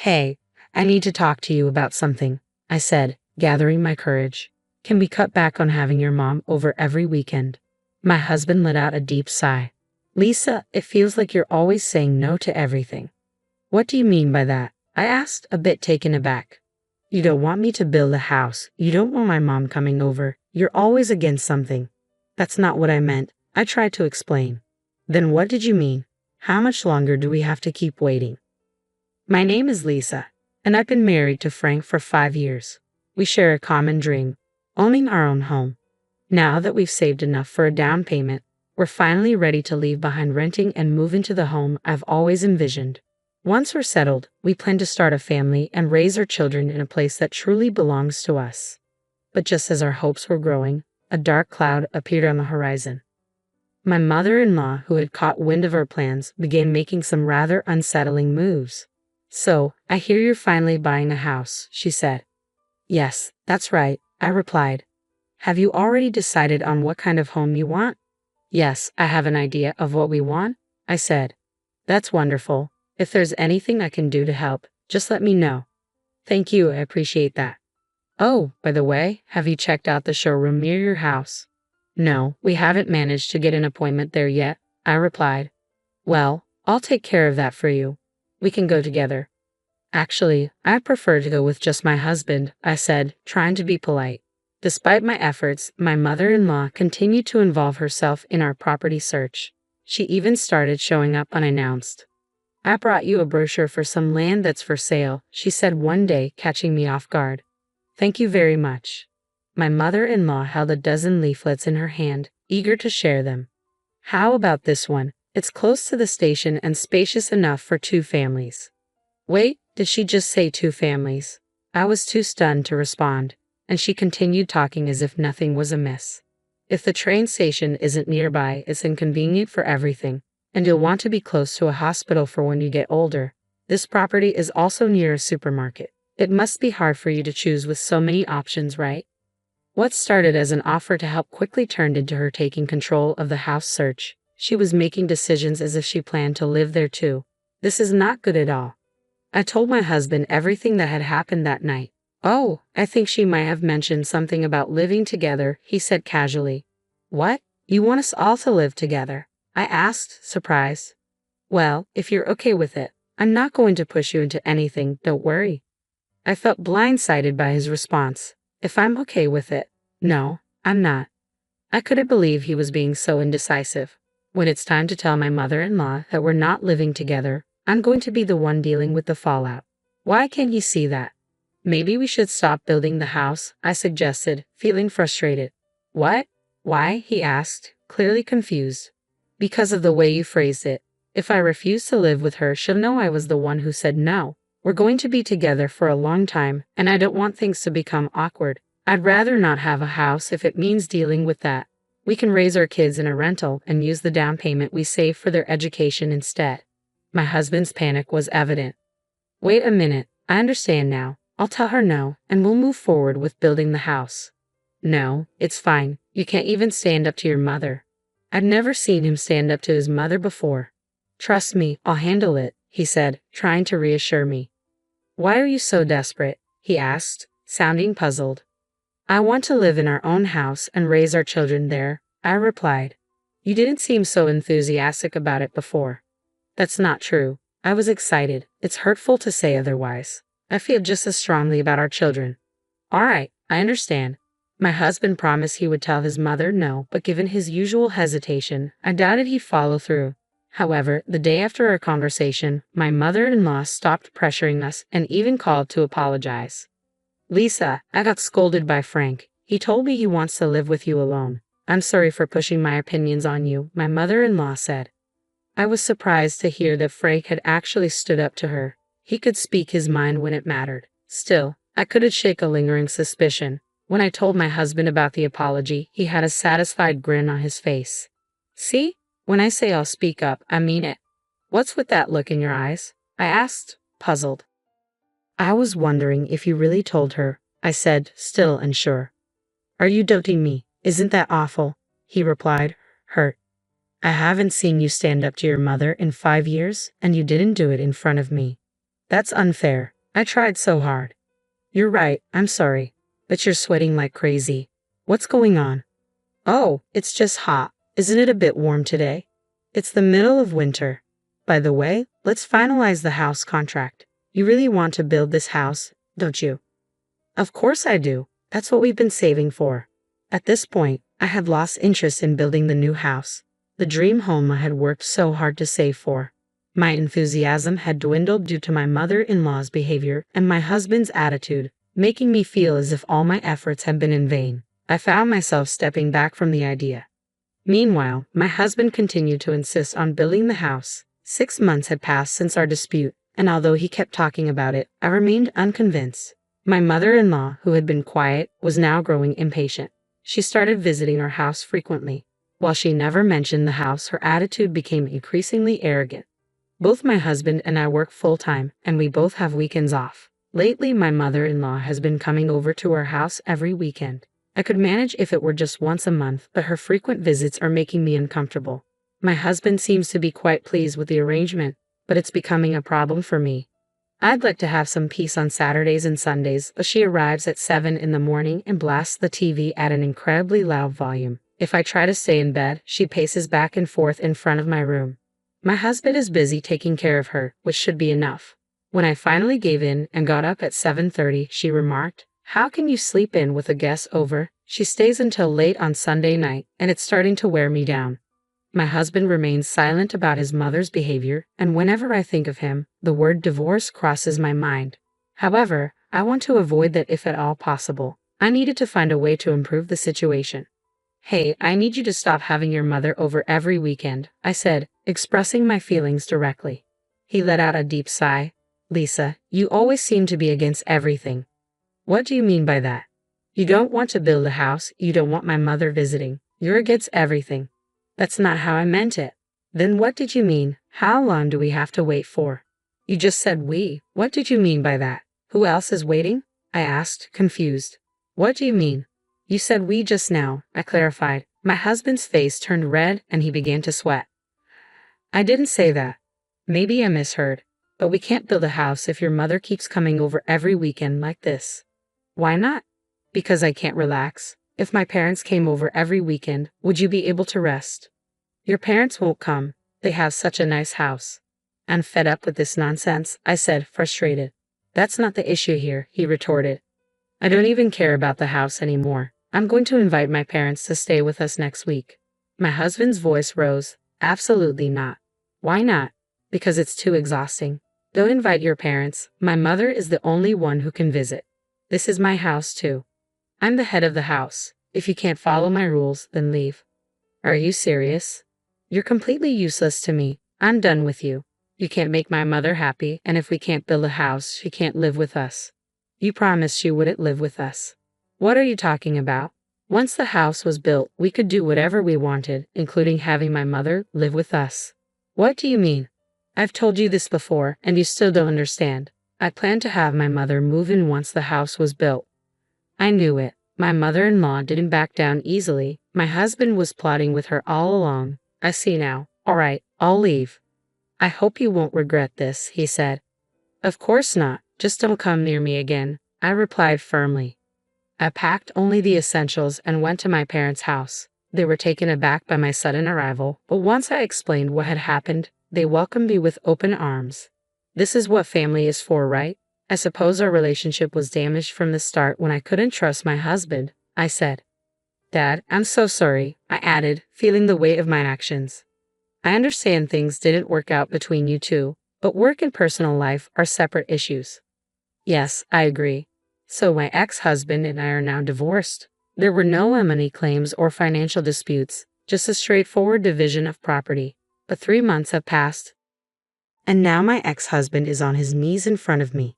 Hey, I need to talk to you about something, I said, gathering my courage. Can we cut back on having your mom over every weekend? My husband let out a deep sigh. Lisa, it feels like you're always saying no to everything. What do you mean by that? I asked, a bit taken aback. You don't want me to build a house. You don't want my mom coming over. You're always against something. That's not what I meant. I tried to explain. Then what did you mean? How much longer do we have to keep waiting? My name is Lisa, and I've been married to Frank for 5 years. We share a common dream, owning our own home. Now that we've saved enough for a down payment, we're finally ready to leave behind renting and move into the home I've always envisioned. Once we're settled, we plan to start a family and raise our children in a place that truly belongs to us. But just as our hopes were growing, a dark cloud appeared on the horizon. My mother-in-law, who had caught wind of our plans, began making some rather unsettling moves. So, I hear you're finally buying a house, she said. Yes, that's right, I replied. Have you already decided on what kind of home you want? Yes, I have an idea of what we want, I said. That's wonderful. If there's anything I can do to help, just let me know. Thank you, I appreciate that. Oh, by the way, have you checked out the showroom near your house? No, we haven't managed to get an appointment there yet, I replied. Well, I'll take care of that for you. We can go together. Actually, I prefer to go with just my husband, I said, trying to be polite. Despite my efforts, my mother-in-law continued to involve herself in our property search. She even started showing up unannounced. I brought you a brochure for some land that's for sale, she said one day, catching me off guard. Thank you very much. My mother-in-law held a dozen leaflets in her hand, eager to share them. How about this one? It's close to the station and spacious enough for 2 families. Wait, did she just say 2 families? I was too stunned to respond, and she continued talking as if nothing was amiss. If the train station isn't nearby, it's inconvenient for everything, and you'll want to be close to a hospital for when you get older. This property is also near a supermarket. It must be hard for you to choose with so many options, right? What started as an offer to help quickly turned into her taking control of the house search. She was making decisions as if she planned to live there too. This is not good at all. I told my husband everything that had happened that night. Oh, I think she might have mentioned something about living together, he said casually. What? You want us all to live together? I asked, surprised. Well, if you're okay with it, I'm not going to push you into anything, don't worry. I felt blindsided by his response. If I'm okay with it? No, I'm not. I couldn't believe he was being so indecisive. When it's time to tell my mother-in-law that we're not living together, I'm going to be the one dealing with the fallout. Why can't he see that? Maybe we should stop building the house, I suggested, feeling frustrated. What? Why? He asked, clearly confused. Because of the way you phrased it. If I refuse to live with her, she'll know I was the one who said no. We're going to be together for a long time, and I don't want things to become awkward. I'd rather not have a house if it means dealing with that. We can raise our kids in a rental and use the down payment we save for their education instead. My husband's panic was evident. Wait a minute, I understand now. I'll tell her no, and we'll move forward with building the house. No, it's fine. You can't even stand up to your mother. I'd never seen him stand up to his mother before. Trust me, I'll handle it, he said, trying to reassure me. Why are you so desperate? He asked, sounding puzzled. I want to live in our own house and raise our children there, I replied. You didn't seem so enthusiastic about it before. That's not true. I was excited. It's hurtful to say otherwise. I feel just as strongly about our children. All right, I understand. My husband promised he would tell his mother no, but given his usual hesitation, I doubted he'd follow through. However, the day after our conversation, my mother-in-law stopped pressuring us and even called to apologize. Lisa, I got scolded by Frank. He told me he wants to live with you alone. I'm sorry for pushing my opinions on you, my mother-in-law said. I was surprised to hear that Frank had actually stood up to her. He could speak his mind when it mattered. Still, I couldn't shake a lingering suspicion. When I told my husband about the apology, he had a satisfied grin on his face. See? When I say I'll speak up, I mean it. What's with that look in your eyes? I asked, puzzled. I was wondering if you really told her, I said, still unsure. Are you doubting me? Isn't that awful? He replied, hurt. I haven't seen you stand up to your mother in 5 years, and you didn't do it in front of me. That's unfair. I tried so hard. You're right, I'm sorry. But you're sweating like crazy. What's going on? Oh, it's just hot. Isn't it a bit warm today? It's the middle of winter. By the way, let's finalize the house contract. You really want to build this house, don't you? Of course I do. That's what we've been saving for. At this point, I had lost interest in building the new house, the dream home I had worked so hard to save for. My enthusiasm had dwindled due to my mother-in-law's behavior and my husband's attitude, making me feel as if all my efforts had been in vain. I found myself stepping back from the idea. Meanwhile, my husband continued to insist on building the house. 6 months had passed since our dispute, and although he kept talking about it, I remained unconvinced. My mother-in-law, who had been quiet, was now growing impatient. She started visiting our house frequently. While she never mentioned the house, her attitude became increasingly arrogant. Both my husband and I work full-time, and we both have weekends off. Lately, my mother-in-law has been coming over to our house every weekend. I could manage if it were just once a month, but her frequent visits are making me uncomfortable. My husband seems to be quite pleased with the arrangement, but it's becoming a problem for me. I'd like to have some peace on Saturdays and Sundays, but she arrives at 7 in the morning and blasts the TV at an incredibly loud volume. If I try to stay in bed, she paces back and forth in front of my room. My husband is busy taking care of her, which should be enough. When I finally gave in and got up at 7:30, she remarked, "How can you sleep in with a guest over? She stays until late on Sunday night, and it's starting to wear me down." My husband remains silent about his mother's behavior, and whenever I think of him, the word divorce crosses my mind. However, I want to avoid that if at all possible. I needed to find a way to improve the situation. "Hey, I need you to stop having your mother over every weekend," I said, expressing my feelings directly. He let out a deep sigh. "Lisa, you always seem to be against everything." "What do you mean by that?" "You don't want to build a house, you don't want my mother visiting. You're against everything." "That's not how I meant it." "Then what did you mean? How long do we have to wait for?" "You just said we. What did you mean by that? Who else is waiting?" I asked, confused. "What do you mean?" "You said we just now," I clarified. My husband's face turned red and he began to sweat. "I didn't say that. Maybe I misheard. But we can't build a house if your mother keeps coming over every weekend like this." "Why not?" "Because I can't relax. If my parents came over every weekend, would you be able to rest?" "Your parents won't come. They have such a nice house." "I'm fed up with this nonsense," I said, frustrated. "That's not the issue here," he retorted. "I don't even care about the house anymore. I'm going to invite my parents to stay with us next week." My husband's voice rose. "Absolutely not." "Why not?" "Because it's too exhausting. Don't invite your parents. My mother is the only one who can visit. This is my house too. I'm the head of the house. If you can't follow my rules, then leave." "Are you serious?" "You're completely useless to me. I'm done with you. You can't make my mother happy, and if we can't build a house, she can't live with us." "You promised she wouldn't live with us." "What are you talking about? Once the house was built, we could do whatever we wanted, including having my mother live with us." "What do you mean?" "I've told you this before, and you still don't understand. I planned to have my mother move in once the house was built." I knew it. My mother-in-law didn't back down easily. My husband was plotting with her all along. "I see now. All right, I'll leave." "I hope you won't regret this," he said. "Of course not. Just don't come near me again," I replied firmly. I packed only the essentials and went to my parents' house. They were taken aback by my sudden arrival, but once I explained what had happened, they welcomed me with open arms. "This is what family is for, right? I suppose our relationship was damaged from the start when I couldn't trust my husband," I said. "Dad, I'm so sorry," I added, feeling the weight of my actions. "I understand things didn't work out between you two, but work and personal life are separate issues." "Yes, I agree. So my ex-husband and I are now divorced. There were no money claims or financial disputes, just a straightforward division of property. But 3 months have passed, and now my ex-husband is on his knees in front of me.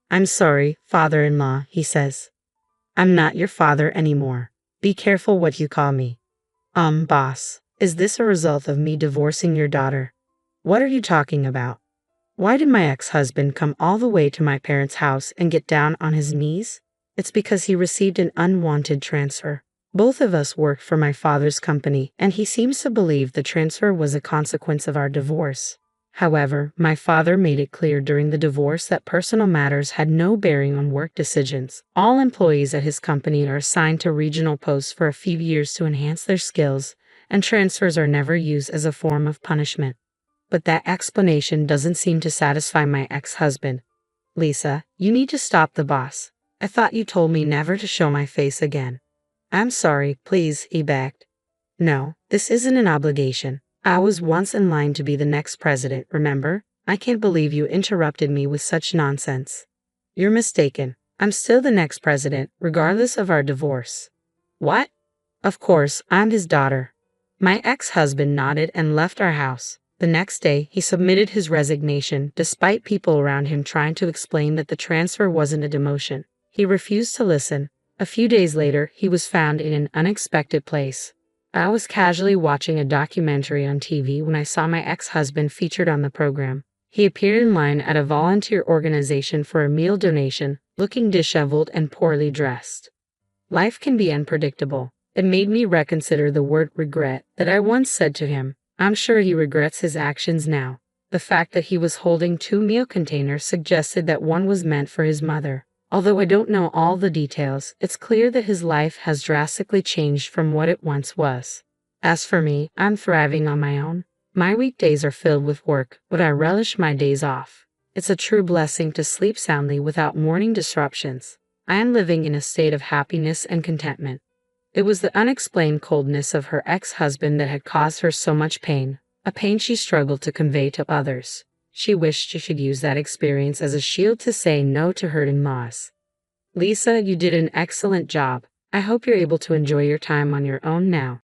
"I'm sorry, father-in-law," he says. "I'm not your father anymore. Be careful what you call me." Boss, is this a result of me divorcing your daughter?" "What are you talking about? Why did my ex-husband come all the way to my parents' house and get down on his knees?" "It's because he received an unwanted transfer. Both of us worked for my father's company, and he seems to believe the transfer was a consequence of our divorce. However, my father made it clear during the divorce that personal matters had no bearing on work decisions. All employees at his company are assigned to regional posts for a few years to enhance their skills, and transfers are never used as a form of punishment. But that explanation doesn't seem to satisfy my ex-husband. Lisa, you need to stop the boss. I thought you told me never to show my face again. I'm sorry, please, he begged. No, this isn't an obligation. I was once in line to be the next president, remember? I can't believe you interrupted me with such nonsense. You're mistaken. I'm still the next president, regardless of our divorce. What? Of course, I'm his daughter. My ex-husband nodded and left our house. The next day, he submitted his resignation, despite people around him trying to explain that the transfer wasn't a demotion. He refused to listen. A few days later, he was found in an unexpected place. I was casually watching a documentary on TV when I saw my ex-husband featured on the program. He appeared in line at a volunteer organization for a meal donation, looking disheveled and poorly dressed. Life can be unpredictable. It made me reconsider the word regret that I once said to him. I'm sure he regrets his actions now. The fact that he was holding 2 meal containers suggested that one was meant for his mother. Although I don't know all the details, it's clear that his life has drastically changed from what it once was. As for me, I'm thriving on my own. My weekdays are filled with work, but I relish my days off. It's a true blessing to sleep soundly without morning disruptions. I am living in a state of happiness and contentment. It was the unexplained coldness of her ex-husband that had caused her so much pain, a pain she struggled to convey to others. She wished she could use that experience as a shield to say no to her in-laws. Lisa, you did an excellent job. I hope you're able to enjoy your time on your own now.